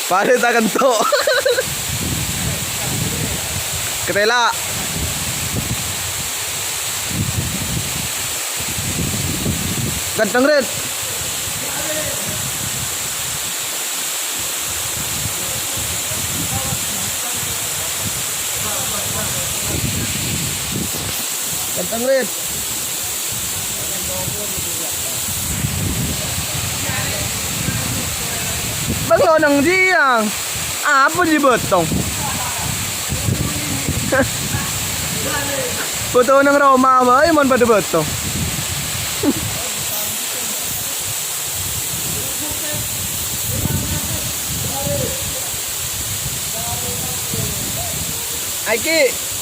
Palit akan to. Ketela. Ganteng red. Ganteng red. Banglo nang diyang. Apa di betong? Puto ng Roma ba? Iman pa di betong. Aiki.